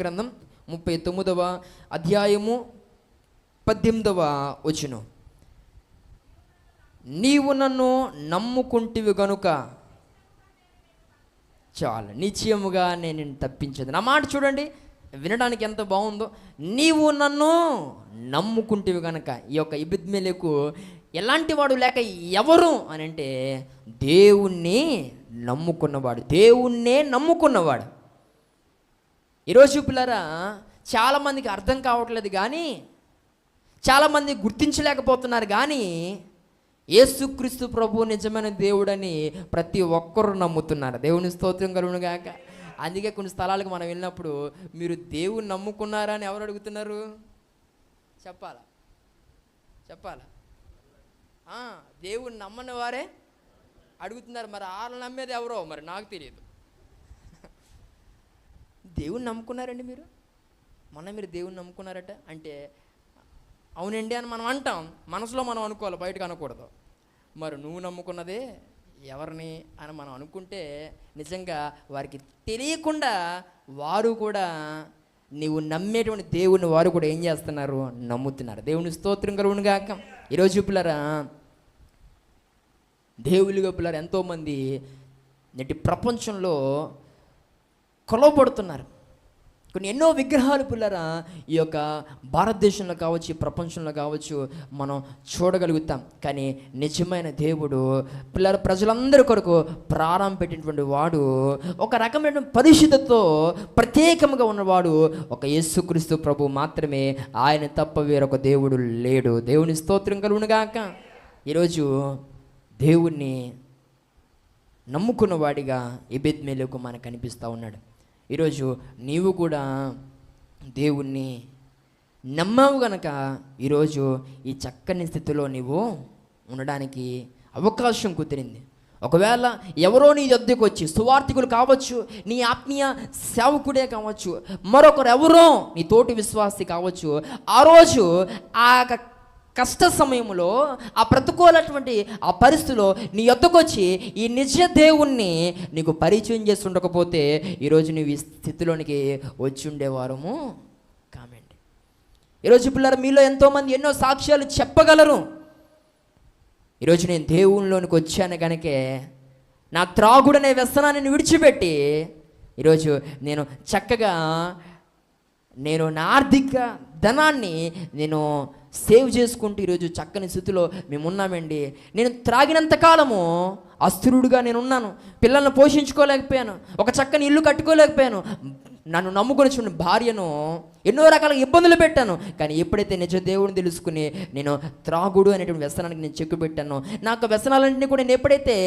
గ్రంథం 39వ అధ్యాయము 18వ వచనం. నీవు నన్ను నమ్ముకుంటివి గనుక చాలు, నిశ్చయముగా నేను నిన్ను తప్పించదు. నా మాట చూడండి, వినడానికి ఎంత బాగుందో. నీవు నన్ను నమ్ముకుంటివి కనుక. ఈ యొక్క ఎబెద్మెలెకు ఎలాంటి వాడు లేక ఎవరు అని అంటే దేవుణ్ణి నమ్ముకున్నవాడు, దేవుణ్ణే నమ్ముకున్నవాడు. ఈరోజు పిల్లరా చాలామందికి అర్థం కావట్లేదు, కానీ చాలామంది గుర్తించలేకపోతున్నారు. కానీ యేసుక్రీస్తు ప్రభు నిజమైన దేవుడని ప్రతి ఒక్కరూ నమ్ముతున్నారు. దేవుని స్తోత్రం కలుగును గాక. అందుకే కొన్ని స్థలాలకు మనం వెళ్ళినప్పుడు మీరు దేవుని నమ్ముకున్నారా అని ఎవరు అడుగుతున్నారు? చెప్పాలా? దేవుని నమ్మని వారే అడుగుతున్నారు. మరి వాళ్ళు నమ్మేది ఎవరో మరి నాకు తెలియదు. దేవుని నమ్ముకున్నారండి మీరు? మొన్న మీరు దేవుని నమ్ముకున్నారట అంటే అవునండి అని మనం అంటాం, మనసులో మనం అనుకోవాలి, బయటకు అనకూడదు. మరి నువ్వు నమ్ముకున్నదే ఎవరిని అని మనం అనుకుంటే నిజంగా వారికి తెలియకుండా వారు కూడా నీవు నమ్మేటువంటి దేవుని వారు కూడా ఏం చేస్తున్నారు? నమ్ముతున్నారు. దేవుని స్తోత్రం కలుగును గాక. ఈరోజు పిల్లరా దేవుళ్ళుగా పిల్లలు ఎంతోమంది నేటి ప్రపంచంలో కొలవబడుతున్నారు. కొన్ని ఎన్నో విగ్రహాలు పిల్లరా ఈ యొక్క భారతదేశంలో కావచ్చు, ఈ ప్రపంచంలో కావచ్చు మనం చూడగలుగుతాం. కానీ నిజమైన దేవుడు పిల్లల ప్రజలందరి కొరకు ప్రారంభం పెట్టినటువంటి వాడు, ఒక రకమైన పరిశుద్ధతో ప్రత్యేకంగా ఉన్నవాడు ఒక యేసుక్రీస్తు ప్రభు మాత్రమే. ఆయన తప్ప వేరొక దేవుడు లేడు. దేవుని స్తోత్రం కలుగును గాక. ఈరోజు దేవుణ్ణి నమ్ముకున్నవాడిగా ఎబెద్మెలెకు మనకు కనిపిస్తూ ఉన్నాడు. ఈరోజు నీవు కూడా దేవుణ్ణి నమ్మావు గనక ఈరోజు ఈ చక్కని స్థితిలో నీవు ఉండడానికి అవకాశం కుదిరింది. ఒకవేళ ఎవరో నీ యొద్దకు వచ్చి, సువార్థికులు కావచ్చు, నీ ఆత్మీయ సేవకుడే కావచ్చు, మరొకరు ఎవరో నీ తోటి విశ్వాసి కావచ్చు, ఆ రోజు ఆ కష్ట సమయంలో, ఆ ప్రతికూలటువంటి ఆ పరిస్థితిలో నీ యొద్దకు వచ్చి ఈ నిజ దేవుణ్ణి నీకు పరిచయం చేసి ఉండకపోతే ఈరోజు నువ్వు ఈ స్థితిలోనికి వచ్చి ఉండేవారము కామెండి. ఈరోజు పిల్లలు మీలో ఎంతోమంది ఎన్నో సాక్ష్యాలు చెప్పగలరు. ఈరోజు నేను దేవునిలోనికి వచ్చాను కనుకే నా త్రాగుడనే వ్యసనాన్ని విడిచిపెట్టి ఈరోజు నేను చక్కగా నా ఆర్థిక ధనాన్ని నేను సేవ్ చేసుకుంటూ ఈరోజు చక్కని స్థితిలో మేము ఉన్నామండి. నేను త్రాగినంత కాలము అస్థిరుడుగా నేను ఉన్నాను, పిల్లల్ని పోషించుకోలేకపోయాను, ఒక చక్కని ఇల్లు కట్టుకోలేకపోయాను, నన్ను నమ్ముకొని చూడండి భార్యను ఎన్నో రకాల ఇబ్బందులు పెట్టాను. కానీ ఎప్పుడైతే నిజ దేవుడిని తెలుసుకుని నేను త్రాగుడు అనేటువంటి వ్యసనానికి నేను చెక్కు పెట్టాను, నాకు వ్యసనాలన్నింటినీ కూడా నేను ఎప్పుడైతే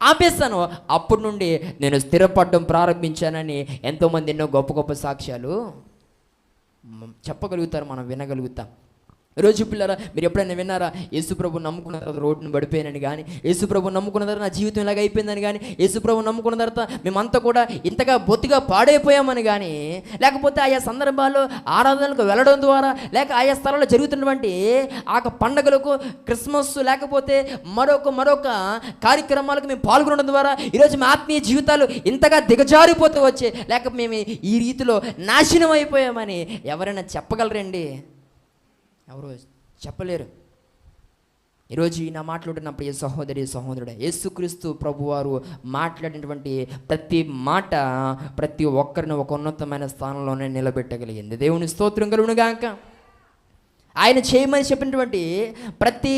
ఆపేస్తానో అప్పటి నుండి నేను స్థిరపడడం ప్రారంభించానని ఎంతోమంది ఎన్నో గొప్ప గొప్ప సాక్ష్యాలు చెప్పగలుగుతారు, మనం వినగలుగుతాం. ఈరోజు పిల్లరా మీరు ఎప్పుడైనా విన్నారా? యేసుప్రభు నమ్ముకున్న తర్వాత రోడ్డును పడిపోయానని కానీ, యేసుప్రభు నమ్ముకున్న తర్వాత నా జీవితం ఇలాగ అయిపోయిందని కానీ, యేసుప్రభు నమ్ముకున్న తర్వాత మేమంతా కూడా ఇంతగా బొత్తిగా పాడైపోయామని కానీ, లేకపోతే ఆయా సందర్భాల్లో ఆరాధనలకు వెళ్ళడం ద్వారా, లేక ఆయా స్థలాల్లో జరుగుతున్నటువంటి ఆ పండుగలకు, క్రిస్మస్ లేకపోతే మరొక కార్యక్రమాలకు మేము పాల్గొనడం ద్వారా ఈరోజు మా ఆత్మీయ జీవితాలు ఇంతగా దిగజారిపోతూ వచ్చే, లేక మేము ఈ రీతిలో నాశనం అయిపోయామని ఎవరైనా చెప్పగలరండి? ఎవరు చెప్పలేరు. ఈరోజు నా మాట్లాడిన ప్రియ సహోదరి సహోదరుడు, యేసుక్రీస్తు ప్రభువారు మాట్లాడినటువంటి ప్రతి మాట ప్రతి ఒక్కరిని ఒక ఉన్నతమైన స్థానంలోనే నిలబెట్టగలిగింది. దేవుని స్తోత్రం కలుగును గాక. ఆయన చేయమని చెప్పినటువంటి ప్రతి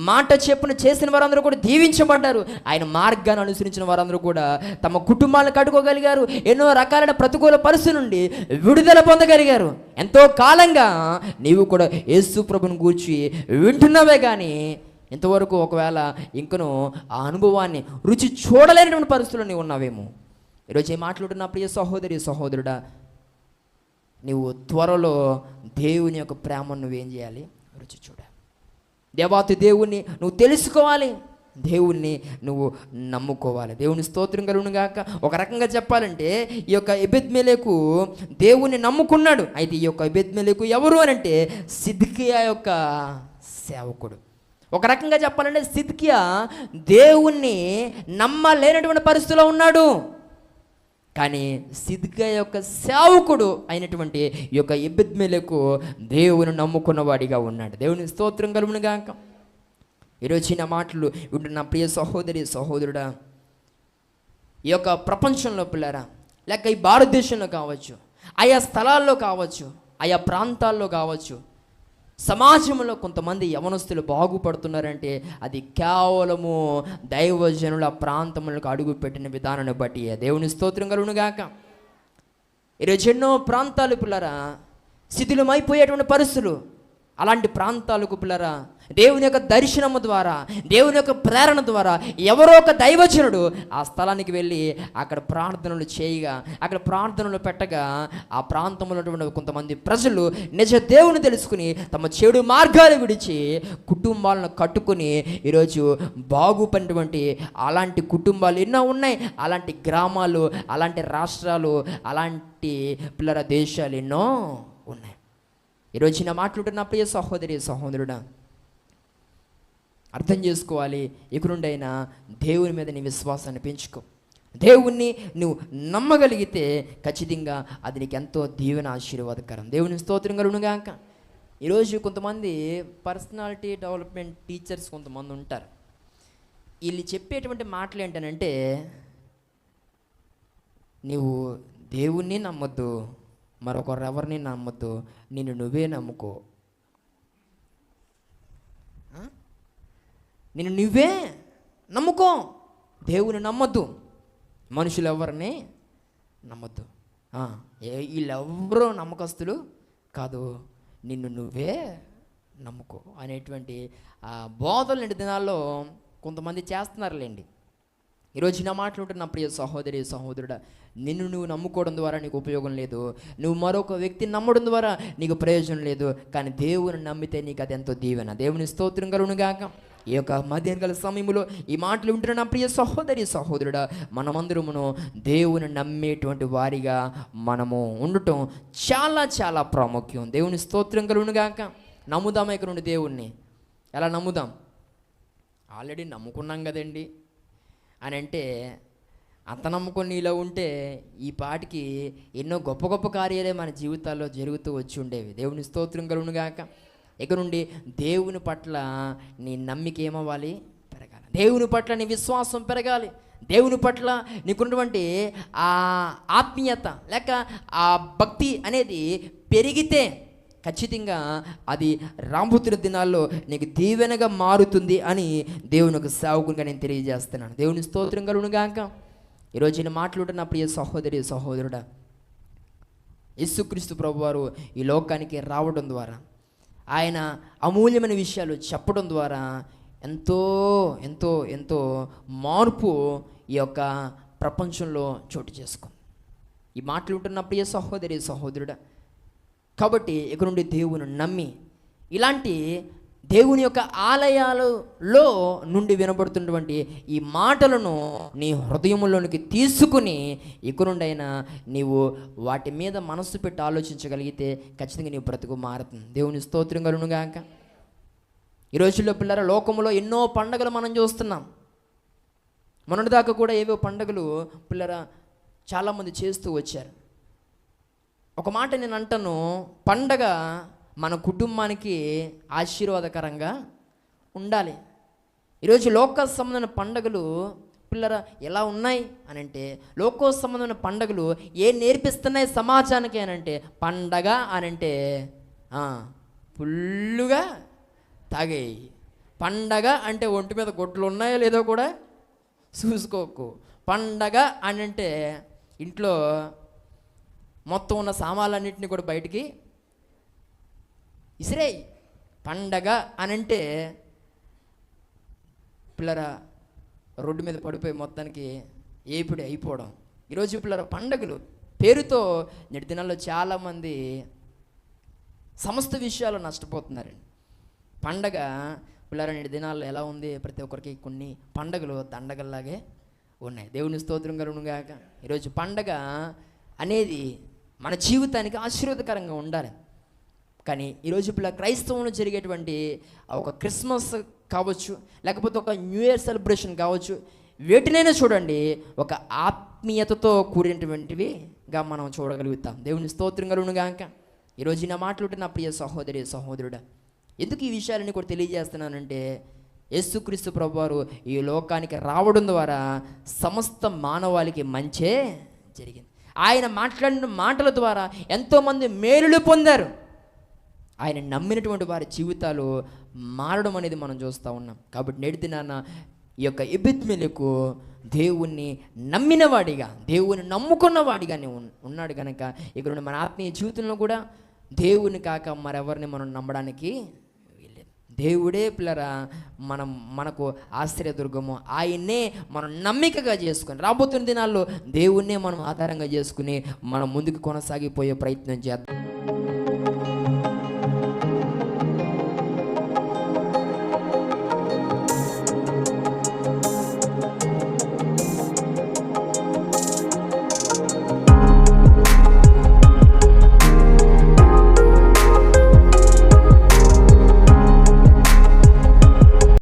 మాట చెప్పును చేసిన వారందరూ కూడా దీవించబడ్డారు. ఆయన మార్గాన్ని అనుసరించిన వారందరూ కూడా తమ కుటుంబాలను కట్టుకోగలిగారు. ఎన్నో రకాలైన ప్రతికూల పరిస్థితి నుండి విడుదల పొందగలిగారు. ఎంతో కాలంగా నీవు కూడా యేసు ప్రభుని గూర్చి వింటున్నావే కానీ ఇంతవరకు ఒకవేళ ఇంకను ఆ అనుభవాన్ని రుచి చూడలేనటువంటి పరిస్థితుల్లో నీవు ఉన్నావేమో. ఈరోజు ఏం మాట్లాడుతున్నా ప్రియ సహోదరి సహోదరుడా, నీవు త్వరలో దేవుని యొక్క ప్రేమను నువ్వేం చేయాలి? రుచి చూడాలి. దేవాతి దేవుణ్ణి నువ్వు తెలుసుకోవాలి, దేవుణ్ణి నువ్వు నమ్ముకోవాలి. దేవుని స్తోత్రం కలుగును గాక. ఒక రకంగా చెప్పాలంటే ఈ యొక్క ఎబెద్మెలెకు దేవుణ్ణి నమ్ముకున్నాడు. అయితే ఈ యొక్క ఎబెద్మెలెకు ఎవరు అని అంటే సిద్కియా యొక్క సేవకుడు. ఒక రకంగా చెప్పాలంటే సిద్కియా దేవుణ్ణి నమ్మలేనటువంటి పరిస్థితిలో ఉన్నాడు. కానీ సిద్కియా యొక్క సేవకుడు అయినటువంటి ఈ యొక్క ఎబెద్మెలెకు దేవుని నమ్ముకున్నవాడిగా ఉన్నాడు. దేవుని స్తోత్రం కలుగును గాక. ఈరోజు నా మాటలు వింటున్న ప్రియ సహోదరి సహోదరుడా, ఈ యొక్క ప్రపంచంలో పిల్లరా, లేక ఈ భారతదేశంలో కావచ్చు, ఆయా స్థలాల్లో కావచ్చు, ఆయా ప్రాంతాల్లో కావచ్చు, సమాజంలో కొంతమంది యవనస్తులు బాగుపడుతున్నారంటే అది కేవలము దైవజనుల ప్రాంతములకు అడుగు పెట్టిన విధానాన్ని బట్టి. దేవుని స్తోత్రం కలుగును గాక. ఈరోజు ఎన్నో ప్రాంతాలు పిల్లరా శిథిలమైపోయేటువంటి పరిస్థితులు. అలాంటి ప్రాంతాలకు పిల్లరా దేవుని యొక్క దర్శనము ద్వారా, దేవుని యొక్క ప్రేరణ ద్వారా ఎవరో ఒక దైవజనుడు ఆ స్థలానికి వెళ్ళి అక్కడ ప్రార్థనలు చేయగా, అక్కడ ప్రార్థనలు పెట్టగా ఆ ప్రాంతంలో ఉన్నటువంటి కొంతమంది ప్రజలు నిజ దేవుని తెలుసుకుని తమ చెడు మార్గాలు విడిచి కుటుంబాలను కట్టుకుని ఈరోజు బాగుపడినటువంటి అలాంటి కుటుంబాలు ఎన్నో ఉన్నాయి. అలాంటి గ్రామాలు, అలాంటి రాష్ట్రాలు, అలాంటి పిల్లల దేశాలు ఎన్నో ఉన్నాయి. ఈరోజు నా మాట్లాడుతున్న ప్రియ సహోదరి సహోదరుడా, అర్థం చేసుకోవాలి. ఇకనుండైనా దేవుని మీద నీ విశ్వాసాన్ని పెంచుకో. దేవుణ్ణి నువ్వు నమ్మగలిగితే ఖచ్చితంగా అది నీకు ఎంతో దీవెన ఆశీర్వాదకరం. దేవుని స్తోత్రం కలుగును గాక. ఈరోజు కొంతమంది పర్సనాలిటీ డెవలప్మెంట్ టీచర్స్ కొంతమంది ఉంటారు. వీళ్ళు చెప్పేటువంటి మాటలు ఏంటనంటే, నీవు దేవుణ్ణి నమ్మొద్దు, మరొకరెవరిని నమ్మొద్దు, నిన్ను నువ్వే నమ్ముకో, నిన్ను నువ్వే నమ్ముకో, దేవుని నమ్మొద్దు, మనుషులు ఎవరిని నమ్మొద్దు, వీళ్ళెవ్వరూ నమ్మకస్తులు కాదు, నిన్ను నువ్వే నమ్ముకో అనేటువంటి బోధలు నేటి దినాల్లో కొంతమంది చేస్తున్నారులేండి. ఈరోజు నా మాట్లాడుతున్న ప్రియ సహోదరి సహోదరుడా, నిన్ను నువ్వు నమ్ముకోవడం ద్వారా నీకు ఉపయోగం లేదు, నువ్వు మరొక వ్యక్తిని నమ్మడం ద్వారా నీకు ప్రయోజనం లేదు, కానీ దేవుని నమ్మితే నీకు అది ఎంతో దీవెన. దేవుని స్తోత్రం కలుగును గాక. ఈ యొక్క మధ్యాహ్నకాల సమయంలో ఈ మాటలు వింటున్న నా ప్రియ సహోదరి సహోదరుడా, మనమందరమును దేవుని నమ్మేటువంటి వారిగా మనము ఉండటం చాలా చాలా ప్రాముఖ్యం. దేవుని స్తోత్రం కలుగును గాక. నమ్ముదామా ఇక్కడ నుండి దేవుణ్ణి? ఎలా నమ్ముదాం? ఆల్రెడీ నమ్ముకున్నాం కదండి అని అంటే, అంత నమ్మకం నీలో ఉంటే ఈ పాటికి ఎన్నో గొప్ప గొప్ప కార్యాలే మన జీవితాల్లో జరుగుతూ వచ్చి ఉండేవి. దేవుని స్తోత్రం కలుగును గాక. ఇక నుండి దేవుని పట్ల నీ నమ్మిక ఏమవ్వాలి? పెరగాలి. దేవుని పట్ల నీ విశ్వాసం పెరగాలి. దేవుని పట్ల నీకున్నటువంటి ఆ ఆత్మీయత లేక ఆ భక్తి అనేది పెరిగితే ఖచ్చితంగా అది రాబోతున్న దినాల్లో నీకు దీవెనగా మారుతుంది అని దేవుని ఒక సేవకునిగా నేను తెలియజేస్తున్నాను. దేవుని స్తోత్రం కలుగును గాక. ఈరోజు నేను మాట్లాడుతున్న ప్రియ సహోదరి సహోదరుడా, యేసుక్రీస్తు ప్రభువారు ఈ లోకానికి రావడం ద్వారా, ఆయన అమూల్యమైన విషయాలు చెప్పడం ద్వారా ఎంతో ఎంతో ఎంతో మార్పు ఈ యొక్క ప్రపంచంలో చోటు చేసుకుంది. ఈ మాట్లాడుతున్న ప్రియ సహోదరి సహోదరుడా, కాబట్టి ఇక నుండి దేవుని నమ్మి ఇలాంటి దేవుని యొక్క ఆలయాలలో నుండి వినబడుతున్నటువంటి ఈ మాటలను నీ హృదయంలోనికి తీసుకుని ఇక నుండి అయినా నీవు వాటి మీద మనస్సు పెట్టి ఆలోచించగలిగితే ఖచ్చితంగా నీ బ్రతుకు మారుతుంది. దేవుని స్తోత్రం కలుగును గాక. ఈ రోజుల్లో పిల్లల లోకంలో ఎన్నో పండగలు మనం చూస్తున్నాం. మొన్నటిదాకా కూడా ఏవో పండగలు పిల్లల చాలామంది చేస్తూ వచ్చారు. ఒక మాట నేను అంటాను, పండగ మన కుటుంబానికి ఆశీర్వాదకరంగా ఉండాలి. ఈరోజు లోక సంబంధమైన పండుగలు పిల్లర ఎలా ఉన్నాయి అని అంటే, లోక సంబంధమైన పండుగలు ఏం నేర్పిస్తున్నాయి సమాజానికి అని అంటే, పండగ అని అంటే ఫుల్లుగా తాగేయి. పండగ అంటే ఒంటి మీద గొడ్లు ఉన్నాయో లేదో కూడా చూసుకోకు. పండగ అని అంటే ఇంట్లో మొత్తం ఉన్న సామాన్లన్నింటినీ కూడా బయటికి ఇసిరేయి. పండగ అని అంటే పిల్లరా రోడ్డు మీద పడిపోయి మొత్తానికి ఏపిడి అయిపోవడం. ఈరోజు పిల్లరా పండగలు పేరుతో నేటి దినాల్లో చాలామంది సమస్త విషయాలు నష్టపోతున్నారండి. పండగ పిల్లరా నేటి దినాల్లో ఎలా ఉంది? ప్రతి ఒక్కరికి కొన్ని పండగలు దండగల్లాగే ఉన్నాయి. దేవుని స్తోత్రం కలుగును గాక. ఈరోజు పండగ అనేది మన జీవితానికి ఆశీర్వాదకరంగా ఉండాలి. కానీ ఈరోజు పిల్ల క్రైస్తవంలో జరిగేటువంటి ఒక క్రిస్మస్ కావచ్చు, లేకపోతే ఒక న్యూ ఇయర్ సెలబ్రేషన్ కావచ్చు, వేటినైనా చూడండి ఒక ఆత్మీయతతో కూడినటువంటివిగా మనం చూడగలుగుతాం. దేవుని స్తోత్రం కలుగును గాక. ఈరోజు నా మాట్లాడుతున్న నా ప్రియ సహోదరి సహోదరుడా, ఎందుకు ఈ విషయాలన్నీ కూడా తెలియజేస్తున్నానంటే, యేసుక్రీస్తు ప్రభువారు ఈ లోకానికి రావడం ద్వారా సమస్త మానవాళికి మంచే జరిగింది. ఆయన మాట్లాడిన మాటల ద్వారా ఎంతోమంది మేలులు పొందారు. ఆయన నమ్మినటువంటి వారి జీవితాలు మారడం అనేది మనం చూస్తూ ఉన్నాం. కాబట్టి నేటి దినాన ఈ యొక్క ఎబెద్మెలెకు దేవుణ్ణి నమ్మినవాడిగా, దేవుని నమ్ముకున్నవాడిగానే ఉన్నాడు కనుక ఇక్కడ మన ఆత్మీయ జీవితంలో కూడా దేవుని కాక మరెవరిని మనం నమ్మడానికి వీల్లేదు. దేవుడే పిల్లరా మనకు ఆశ్రయదుర్గము. ఆయన్నే మనం నమ్మికగా చేసుకొని రాబోతున్న దినాల్లో దేవుణ్ణే మనం ఆధారంగా చేసుకుని మనం ముందుకు కొనసాగిపోయే ప్రయత్నం చేద్దాం.